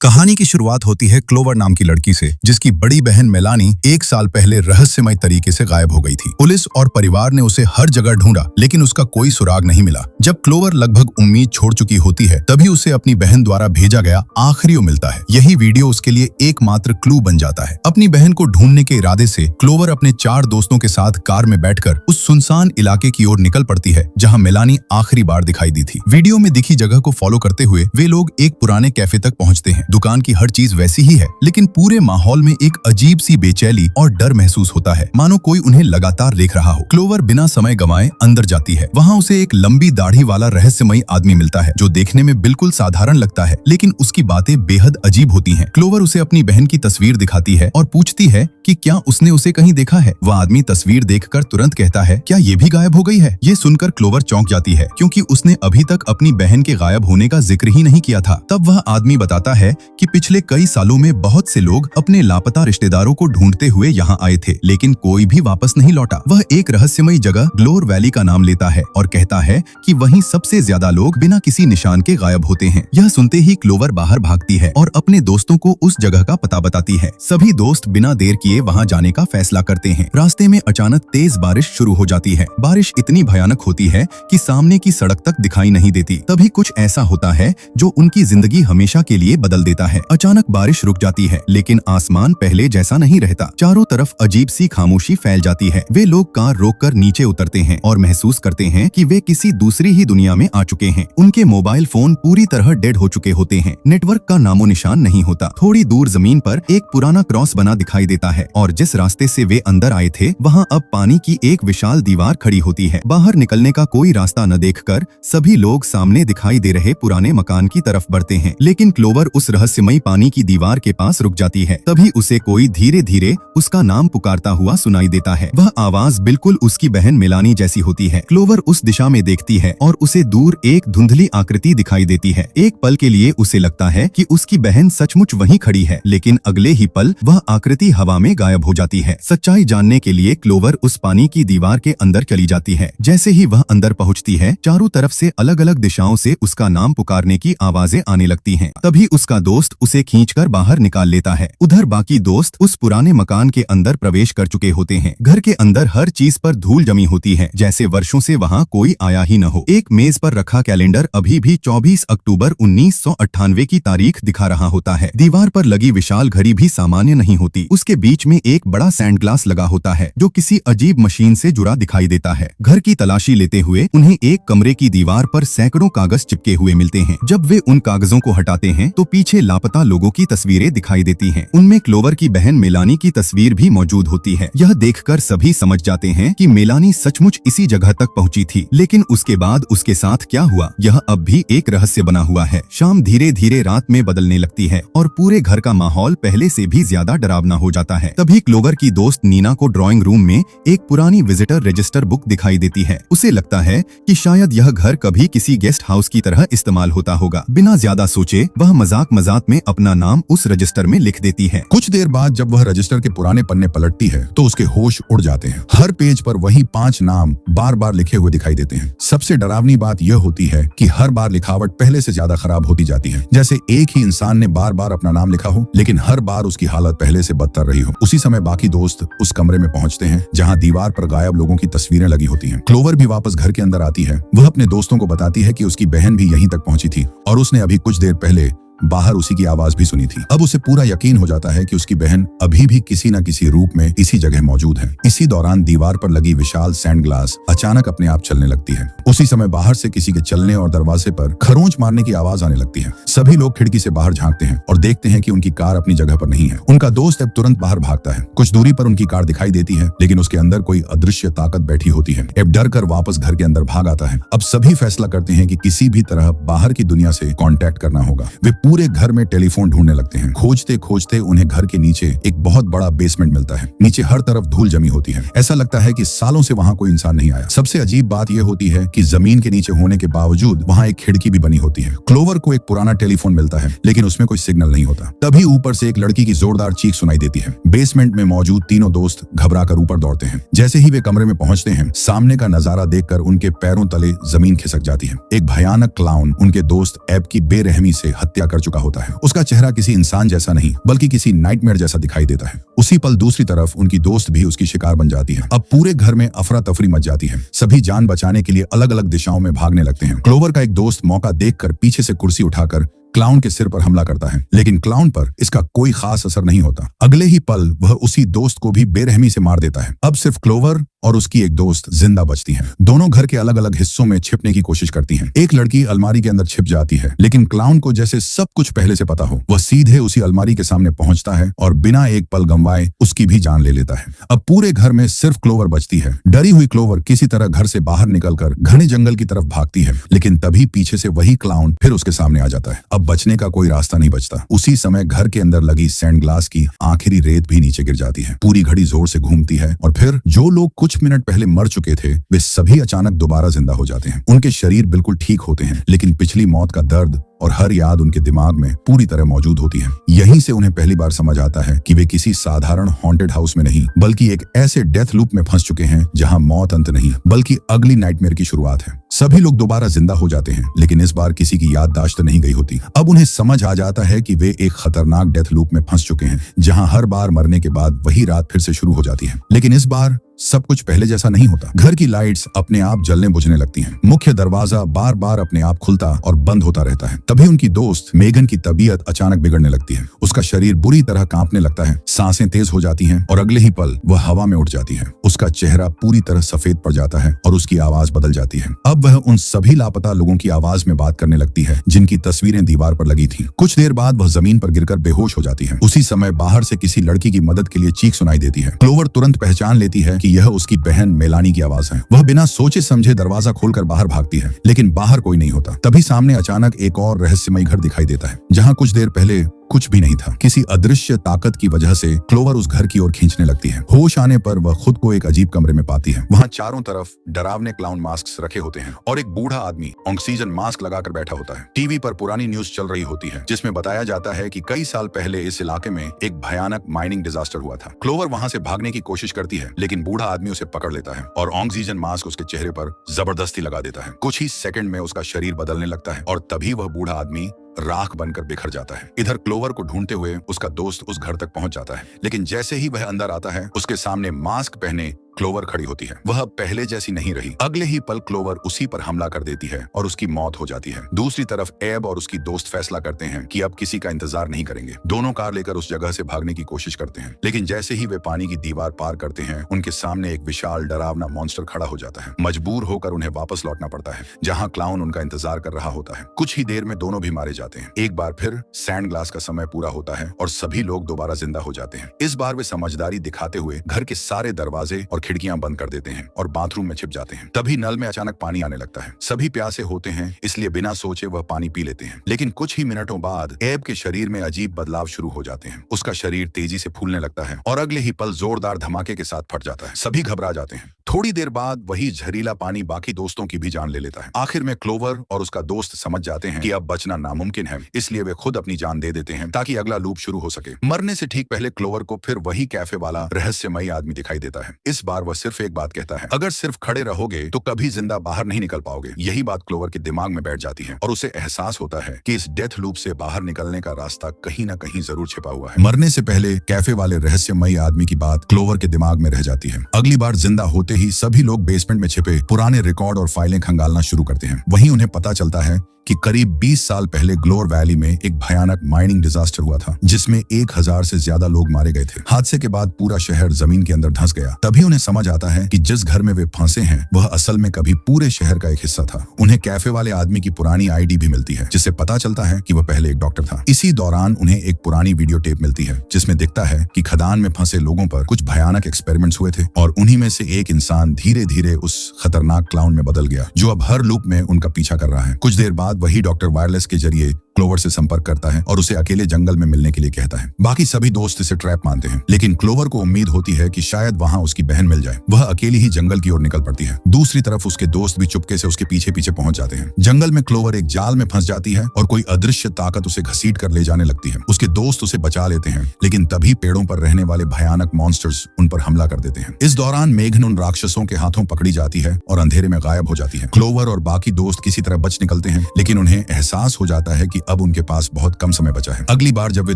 कहानी की शुरुआत होती है क्लोवर नाम की लड़की से, जिसकी बड़ी बहन मेलानी 1 साल पहले रहस्यमय तरीके से गायब हो गई थी। पुलिस और परिवार ने उसे हर जगह ढूंढा, लेकिन उसका कोई सुराग नहीं मिला। जब क्लोवर लगभग उम्मीद छोड़ चुकी होती है, तभी उसे अपनी बहन द्वारा भेजा गया आखिरी मिलता है। यही वीडियो उसके लिए एकमात्र क्लू बन जाता है। अपनी बहन को ढूंढने के इरादे से क्लोवर अपने 4 दोस्तों के साथ कार में बैठकर उस सुनसान इलाके की ओर निकल पड़ती है, जहाँ मेलानी आखिरी बार दिखाई दी थी। वीडियो में दिखी जगह को फॉलो करते हुए वे लोग एक पुराने कैफे तक पहुँचते हैं। दुकान की हर चीज वैसी ही है, लेकिन पूरे माहौल में एक अजीब सी बेचैनी और डर महसूस होता है, मानो कोई उन्हें लगातार देख रहा हो। क्लोवर बिना समय गंवाए अंदर जाती है। वहाँ उसे एक लंबी दाढ़ी वाला रहस्यमयी आदमी मिलता है, जो देखने में बिल्कुल साधारण लगता है, लेकिन उसकी बातें बेहद अजीब होती हैं। क्लोवर उसे अपनी बहन की तस्वीर दिखाती है और पूछती है कि क्या उसने उसे कहीं देखा है। वह आदमी तस्वीर देखकर तुरंत कहता है, क्या ये भी गायब हो गई है? ये सुनकर क्लोवर चौंक जाती है, क्योंकि उसने अभी तक अपनी बहन के गायब होने का जिक्र ही नहीं किया था। तब वह आदमी बताता है कि पिछले कई सालों में बहुत से लोग अपने लापता रिश्तेदारों को ढूंढते हुए यहाँ आए थे, लेकिन कोई भी वापस नहीं लौटा। वह एक रहस्यमयी जगह ग्लोर वैली का नाम लेता है और कहता है कि वहीं सबसे ज्यादा लोग बिना किसी निशान के गायब होते हैं। यह सुनते ही क्लोवर बाहर भागती है और अपने दोस्तों को उस जगह का पता बताती है। सभी दोस्त बिना देर किए वहाँ जाने का फैसला करते हैं। रास्ते में अचानक तेज बारिश शुरू हो जाती है। बारिश इतनी भयानक होती है कि सामने की सड़क तक दिखाई नहीं देती। तभी कुछ ऐसा होता है जो उनकी जिंदगी हमेशा के लिए बदल देता है। अचानक बारिश रुक जाती है, लेकिन आसमान पहले जैसा नहीं रहता। चारों तरफ अजीब सी खामोशी फैल जाती है। वे लोग कार रोककर नीचे उतरते हैं और महसूस करते हैं कि वे किसी दूसरी ही दुनिया में आ चुके हैं। उनके मोबाइल फोन पूरी तरह डेड हो चुके होते हैं। नेटवर्क का नामो निशान नहीं होता। थोड़ी दूर जमीन पर एक पुराना क्रॉस बना दिखाई देता है और जिस रास्ते से वे अंदर आए थे, वहाँ अब पानी की एक विशाल दीवार खड़ी होती है। बाहर निकलने का कोई रास्ता न देखकर सभी लोग सामने दिखाई दे रहे पुराने मकान की तरफ बढ़ते हैं, लेकिन क्लोवर उस रहस्यमयी पानी की दीवार के पास रुक जाती है। तभी उसे कोई धीरे धीरे उसका नाम पुकारता हुआ सुनाई देता है। वह आवाज बिल्कुल उसकी बहन मेलानी जैसी होती है। क्लोवर उस दिशा में देखती है और उसे दूर एक धुंधली आकृति दिखाई देती है। एक पल के लिए उसे लगता है कि उसकी बहन सचमुच वहीं खड़ी है, लेकिन अगले ही पल वह आकृति हवा में गायब हो जाती है। सच्चाई जानने के लिए क्लोवर उस पानी की दीवार के अंदर चली जाती है। जैसे ही वह अंदर पहुंचती है, चारों तरफ से अलग अलग दिशाओं से उसका नाम पुकारने की आवाजें आने लगती हैं। तभी उसका दोस्त उसे खींचकर बाहर निकाल लेता है। उधर बाकी दोस्त उस पुराने मकान के अंदर प्रवेश कर चुके होते हैं। घर के अंदर हर चीज पर धूल जमी होती है, जैसे वर्षों से वहाँ कोई आया ही न हो। एक मेज पर रखा कैलेंडर अभी भी 24 अक्टूबर 1998 की तारीख दिखा रहा होता है। दीवार पर लगी विशाल घड़ी भी सामान्य नहीं होती। उसके बीच में एक बड़ा सैंड ग्लास लगा होता है, जो किसी अजीब मशीन से जुड़ा दिखाई देता है। घर की तलाशी लेते हुए उन्हें एक कमरे की दीवार पर सैकड़ों कागज चिपके हुए मिलते हैं। जब वे उन कागजों को हटाते हैं, तो पीछे लापता लोगों की तस्वीरें दिखाई देती हैं। उनमें क्लोवर की बहन मेलानी की तस्वीर भी मौजूद होती है। यह देखकर सभी समझ जाते हैं कि मेलानी सचमुच इसी जगह तक पहुंची थी, लेकिन उसके बाद उसके साथ क्या हुआ, यह अब भी एक रहस्य बना हुआ है। शाम धीरे धीरे रात में बदलने लगती है और पूरे घर का माहौल पहले से भी ज्यादा डरावना हो जाता है। तभी क्लोवर की दोस्त नीना को ड्राइंग रूम में एक पुरानी विजिटर रजिस्टर बुक दिखाई देती है। उसे लगता है कि शायद यह घर कभी किसी गेस्ट हाउस की तरह इस्तेमाल होता होगा। बिना ज्यादा सोचे वह मजाक में अपना नाम उस रजिस्टर में लिख देती है। कुछ देर बाद जब वह रजिस्टर के पुराने पन्ने पलटती है, तो उसके होश उड़ जाते हैं। हर पेज पर वही 5 नाम बार बार लिखे हुए दिखाई देते हैं। सबसे डरावनी बात यह होती है कि हर बार लिखावट पहले से ज्यादा खराब होती जाती है, जैसे एक ही इंसान ने बार बार अपना नाम लिखा हो, लेकिन हर बार उसकी हालत पहले से बदतर रही हो। उसी समय बाकी दोस्त उस कमरे में पहुंचते हैं, जहां दीवार पर गायब लोगों की तस्वीरें लगी होती हैं। क्लोवर भी वापस घर के अंदर आती है। वह अपने दोस्तों को बताती है कि उसकी बहन भी यहीं तक पहुंची थी और उसने अभी कुछ देर पहले बाहर उसी की आवाज भी सुनी थी। अब उसे पूरा यकीन हो जाता है कि उसकी बहन अभी भी किसी न किसी रूप में इसी जगह मौजूद है। इसी दौरान दीवार पर लगी विशाल सैंड ग्लास अचानक अपने आप चलने लगती है। उसी समय बाहर से किसी के चलने और दरवाजे पर खरोंच मारने की आवाज आने लगती है। सभी लोग खिड़की से बाहर झांकते हैं और देखते हैं कि उनकी कार अपनी जगह पर नहीं है। उनका दोस्त अब तुरंत बाहर भागता है। कुछ दूरी पर उनकी कार दिखाई देती है, लेकिन उसके अंदर कोई अदृश्य ताकत बैठी होती है। अब डर कर वापस घर के अंदर भाग आता है। अब सभी फैसला करते हैं कि किसी भी तरह बाहर की दुनिया से कांटेक्ट करना होगा। वे पूरे घर में टेलीफोन ढूंढने लगते हैं। खोजते खोजते उन्हें घर के नीचे एक बहुत बड़ा बेसमेंट मिलता है। नीचे हर तरफ धूल जमी होती है। ऐसा लगता है कि सालों से वहां कोई इंसान नहीं आया। सबसे अजीब बात यह होती है कि जमीन के नीचे होने के बावजूद वहां एक खिड़की भी बनी होती है। क्लोवर को एक पुराना टेलीफोन मिलता है, लेकिन उसमें कोई सिग्नल नहीं होता। तभी ऊपर से एक लड़की की जोरदार चीख सुनाई देती है। बेसमेंट में मौजूद तीनों दोस्त घबराकर ऊपर दौड़ते हैं। जैसे ही वे कमरे में पहुंचते हैं, सामने का नजारा देखकर उनके पैरों तले जमीन खिसक जाती है। एक भयानक क्लाउन उनके दोस्त एब की बेरहमी से हत्या कर कर चुका होता है। उसका चेहरा किसी इंसान जैसा नहीं बल्कि किसी नाइटमेयर जैसा दिखाई देता है। उसी पल दूसरी तरफ उनकी दोस्त भी उसकी शिकार बन जाती है। अब पूरे घर में अफरा तफरी मच जाती है। सभी जान बचाने के लिए अलग अलग दिशाओं में भागने लगते हैं। क्लोवर का एक दोस्त मौका देखकर पीछे से कुर्सी उठाकर क्लाउन के सिर पर हमला करता है, लेकिन क्लाउन पर इसका कोई खास असर नहीं होता। अगले ही पल वह उसी दोस्त को भी बेरहमी से मार देता है। अब सिर्फ क्लोवर और उसकी एक दोस्त जिंदा बचती हैं। दोनों घर के अलग अलग हिस्सों में छिपने की कोशिश करती हैं। एक लड़की अलमारी के अंदर छिप जाती है, लेकिन क्लाउन को जैसे सब कुछ पहले से पता हो, वह सीधे उसी अलमारी के सामने पहुंचता है और बिना एक पल गंवाए उसकी भी जान ले लेता है। अब पूरे घर में सिर्फ क्लोवर बचती है। डरी हुई क्लोवर किसी तरह घर से बाहर निकलकर घने जंगल की तरफ भागती है, लेकिन तभी पीछे से वही क्लाउन फिर उसके सामने आ जाता है। अब बचने का कोई रास्ता नहीं बचता। उसी समय घर के अंदर लगी सैंड ग्लास की आखिरी रेत भी नीचे गिर जाती है। पूरी घड़ी जोर से घूमती है और फिर जो लोग कुछ मिनट पहले मर चुके थे वे सभी अचानक दोबारा जिंदा हो जाते हैं। उनके शरीर बिल्कुल ठीक होते हैं, लेकिन पिछली मौत का दर्द और हर याद उनके दिमाग में पूरी तरह मौजूद होती है। यहीं से उन्हें पहली बार समझ आता है कि वे किसी साधारण हॉन्टेड हाउस में नहीं बल्कि एक ऐसे डेथ लूप में फंस चुके हैं जहां मौत अंत नहीं बल्कि अगली नाइटमेयर की शुरुआत है। सभी लोग दोबारा जिंदा हो जाते हैं, लेकिन इस बार किसी की याददाश्त नहीं गई होती। अब उन्हें समझ आ जाता है कि वे एक खतरनाक डेथ लूप में फंस चुके हैं जहां हर बार मरने के बाद वही रात फिर से शुरू हो जाती है। लेकिन इस बार सब कुछ पहले जैसा नहीं होता। घर की लाइट्स अपने आप जलने बुझने लगती हैं। मुख्य दरवाजा बार बार अपने आप खुलता और बंद होता रहता है। तभी उनकी दोस्त मेगन की तबीयत अचानक बिगड़ने लगती है। उसका शरीर बुरी तरह कांपने लगता है, सांसें तेज हो जाती हैं और अगले ही पल वह हवा में उड़ जाती है। उसका चेहरा पूरी तरह सफेद पड़ जाता है और उसकी आवाज बदल जाती है। अब वह उन सभी लापता लोगों की आवाज में बात करने लगती है जिनकी तस्वीरें दीवार पर लगी थी। कुछ देर बाद वह जमीन पर गिरकर बेहोश हो जाती है। उसी समय बाहर से किसी लड़की की मदद के लिए चीख सुनाई देती है। क्लोवर तुरंत पहचान लेती है कि यह उसकी बहन मेलानी की आवाज है। वह बिना सोचे समझे दरवाजा खोलकर बाहर भागती है, लेकिन बाहर कोई नहीं होता। तभी सामने अचानक एक और रहस्यमयी घर दिखाई देता है जहां कुछ देर पहले कुछ भी नहीं था। किसी अदृश्य ताकत की वजह से क्लोवर उस घर की ओर खींचने लगती है। होश आने पर वह खुद को एक अजीब कमरे में पाती है। वहां चारों तरफ डरावने क्लाउन मास्क रखे होते हैं और एक बूढ़ा आदमी ऑक्सीजन मास्क लगाकर बैठा होता है। टीवी पर पुरानी न्यूज चल रही होती है जिसमें बताया जाता है कि कई साल पहले इस इलाके में एक भयानक माइनिंग डिजास्टर हुआ था। क्लोवर वहां से भागने की कोशिश करती है, लेकिन बूढ़ा आदमी उसे पकड़ लेता है और ऑक्सीजन मास्क उसके चेहरे पर जबरदस्ती लगा देता है। कुछ ही सेकंड में उसका शरीर बदलने लगता है और तभी वह बूढ़ा आदमी राख बनकर बिखर जाता है। इधर क्लोवर को ढूंढते हुए उसका दोस्त उस घर तक पहुंच जाता है, लेकिन जैसे ही वह अंदर आता है उसके सामने मास्क पहने क्लोवर खड़ी होती है। वह अब पहले जैसी नहीं रही। अगले ही पल क्लोवर उसी पर हमला कर देती है और उसकी मौत हो जाती है। दूसरी तरफ एब और उसकी दोस्त फैसला करते हैं कि अब किसी का इंतजार नहीं करेंगे। दोनों कार लेकर उस जगह से भागने की कोशिश करते हैं, लेकिन जैसे ही वे पानी की दीवार पार करते हैं उनके सामने एक विशाल डरावना मॉन्स्टर खड़ा हो जाता है। मजबूर होकर उन्हें वापस लौटना पड़ता है जहाँ क्लाउन उनका इंतजार कर रहा होता है। कुछ ही देर में दोनों भी मारे जाते हैं। एक बार फिर सैंड ग्लास का समय पूरा होता है और सभी लोग दोबारा जिंदा हो जाते हैं। इस बार वे समझदारी दिखाते हुए घर के सारे दरवाजे और खिड़कियां बंद कर देते हैं और बाथरूम में छिप जाते हैं। तभी नल में अचानक पानी आने लगता है। सभी प्यासे होते हैं, इसलिए बिना सोचे वह पानी पी लेते हैं। लेकिन कुछ ही मिनटों बाद एब के शरीर में अजीब बदलाव शुरू हो जाते हैं। उसका शरीर तेजी से फूलने लगता है और अगले ही पल जोरदार धमाके के साथ फट जाता है। सभी घबरा जाते हैं। थोड़ी देर बाद वही जहरीला पानी बाकी दोस्तों की भी जान ले लेता है। आखिर में क्लोवर और उसका दोस्त समझ जाते हैं कि अब बचना नामुमकिन है, इसलिए वे खुद अपनी जान दे देते हैं ताकि अगला लूप शुरू हो सके। मरने से ठीक पहले क्लोवर को फिर वही कैफे वाला रहस्यमयी आदमी दिखाई देता है। इस बार वह सिर्फ एक बात कहता है, अगर सिर्फ खड़े रहोगे तो कभी जिंदा बाहर नहीं निकल पाओगे। यही बात क्लोवर के दिमाग में बैठ जाती है और उसे एहसास होता है कि इस डेथ लूप से बाहर निकलने का रास्ता कहीं ना कहीं जरूर छिपा हुआ है। मरने से पहले कैफे वाले रहस्यमयी आदमी की बात क्लोवर के दिमाग में रह जाती है। अगली बार जिंदा होते ही सभी लोग बेसमेंट में छिपे पुराने रिकॉर्ड और फाइलें खंगालना शुरू करते हैं। वहीं उन्हें पता चलता है कि करीब 20 साल पहले ग्लोर वैली में एक भयानक माइनिंग डिजास्टर हुआ था जिसमें 1000 से ज्यादा लोग मारे गए थे। हादसे के बाद पूरा शहर जमीन के अंदर धंस गया। तभी उन्हें समझ आता है कि जिस घर में वे फंसे हैं वह असल में कभी पूरे शहर का एक हिस्सा था। उन्हें कैफे वाले आदमी की पुरानी आईडी भी मिलती है जिससे पता चलता है कि वह पहले एक डॉक्टर था। इसी दौरान उन्हें एक पुरानी वीडियो टेप मिलती है जिसमें दिखता है कि खदान में फंसे लोगों पर कुछ भयानक एक्सपेरिमेंट्स हुए थे और उन्हीं में से एक इंसान धीरे धीरे उस खतरनाक क्लाउन में बदल गया जो अब हर लूप में उनका पीछा कर रहा है। कुछ देर बाद वही डॉक्टर वायरलेस के जरिए क्लोवर से संपर्क करता है और उसे अकेले जंगल में मिलने के लिए कहता है। बाकी सभी दोस्त इसे ट्रैप मानते हैं, लेकिन क्लोवर को उम्मीद होती है कि शायद वहां उसकी बहन मिल जाए। वह अकेली ही जंगल की ओर निकल पड़ती है। दूसरी तरफ उसके दोस्त भी चुपके से उसके पीछे पीछे पहुंच जाते हैं। जंगल में क्लोवर एक जाल में फंस जाती है और कोई अदृश्य ताकत उसे घसीट कर ले जाने लगती है। उसके दोस्त उसे बचा लेते हैं, लेकिन तभी पेड़ों पर रहने वाले भयानक मॉन्स्टर्स उन पर हमला कर देते हैं। इस दौरान मेघन उन राक्षसों के हाथों पकड़ी जाती है और अंधेरे में गायब हो जाती है। क्लोवर और बाकी दोस्त किसी तरह बच निकलते हैं, लेकिन उन्हें एहसास हो जाता है कि अब उनके पास बहुत कम समय बचा है। अगली बार जब वे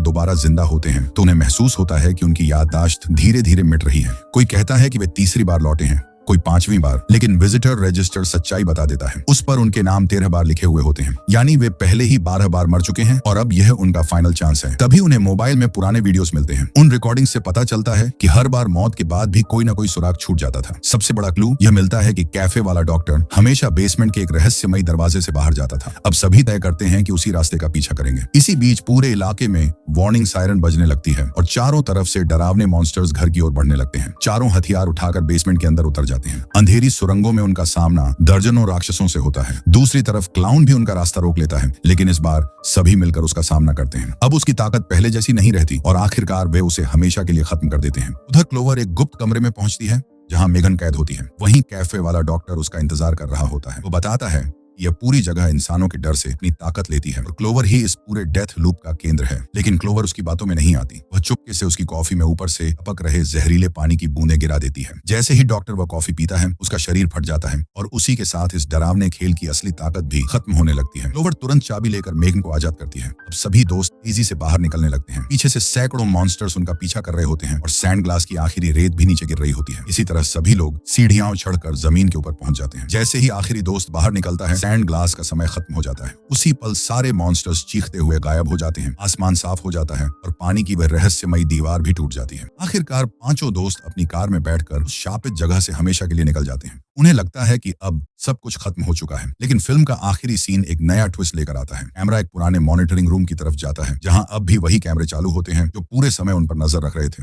दोबारा जिंदा होते हैं तो उन्हें महसूस होता है कि उनकी याददाश्त धीरे धीरे मिट रही है। कोई कहता है कि वे तीसरी बार लौटे हैं, कोई 5वीं बार, लेकिन विजिटर रजिस्टर सच्चाई बता देता है। उस पर उनके नाम 13 बार लिखे हुए होते हैं, यानी वे पहले ही 12 बार मर चुके हैं और अब यह उनका फाइनल चांस है। तभी उन्हें मोबाइल में पुराने वीडियोस मिलते हैं। उन रिकॉर्डिंग से पता चलता है कि हर बार मौत के बाद भी कोई ना कोई सुराग छूट जाता था। सबसे बड़ा क्लू यह मिलता है कि कैफे वाला डॉक्टर हमेशा बेसमेंट के एक रहस्यमयी दरवाजे से बाहर जाता था। अब सभी तय करते हैं कि उसी रास्ते का पीछा करेंगे। इसी बीच पूरे इलाके में वार्निंग सायरन बजने लगती है और चारों तरफ से डरावने मॉन्स्टर्स घर की ओर बढ़ने लगते हैं। चारों हथियार उठाकर बेसमेंट के अंदर उतर जाते हैं। अंधेरी सुरंगों में उनका सामना दर्जनों राक्षसों से होता है। दूसरी तरफ क्लाउन भी उनका रास्ता रोक लेता है, लेकिन इस बार सभी मिलकर उसका सामना करते हैं। अब उसकी ताकत पहले जैसी नहीं रहती और आखिरकार वे उसे हमेशा के लिए खत्म कर देते हैं। उधर क्लोवर एक गुप्त कमरे में पहुंचती है जहां मेगन कैद होती है। वहीं कैफे वाला डॉक्टर उसका इंतजार कर रहा होता है। वो बताता है यह पूरी जगह इंसानों के डर से अपनी ताकत लेती है और क्लोवर ही इस पूरे डेथ लूप का केंद्र है। लेकिन क्लोवर उसकी बातों में नहीं आती। वह चुपके से उसकी कॉफी में ऊपर से टपक रहे जहरीले पानी की बूंदें गिरा देती है। जैसे ही डॉक्टर वह कॉफी पीता है उसका शरीर फट जाता है और उसी के साथ इस डरावने खेल की असली ताकत भी खत्म होने लगती है। क्लोवर तुरंत चाबी लेकर मेगन को आजाद करती है। अब सभी दोस्त तेजी से बाहर निकलने लगते हैं। पीछे से सैकड़ों मॉन्स्टर्स उनका पीछा कर रहे होते हैं और सैंड ग्लास की आखिरी रेत भी नीचे गिर रही होती है। इसी तरह सभी लोग सीढ़ियां चढ़कर जमीन के ऊपर पहुंच जाते हैं। जैसे ही आखिरी दोस्त बाहर निकलता है सैंड ग्लास का समय खत्म हो जाता है। उसी पल सारे मॉन्स्टर्स चीखते हुए गायब हो जाते हैं। आसमान साफ हो जाता है और पानी की वह रहस्यमयी दीवार भी टूट जाती है। आखिरकार पांचों दोस्त अपनी कार में बैठकर उस शापित जगह से हमेशा के लिए निकल जाते हैं। उन्हें लगता है कि अब सब कुछ खत्म हो चुका है, लेकिन फिल्म का आखिरी सीन एक नया ट्विस्ट लेकर आता है। कैमरा एक पुराने मॉनिटरिंग रूम की तरफ जाता है जहां अब भी वही कैमरे चालू होते हैं जो पूरे समय उन पर नजर रख रहे थे।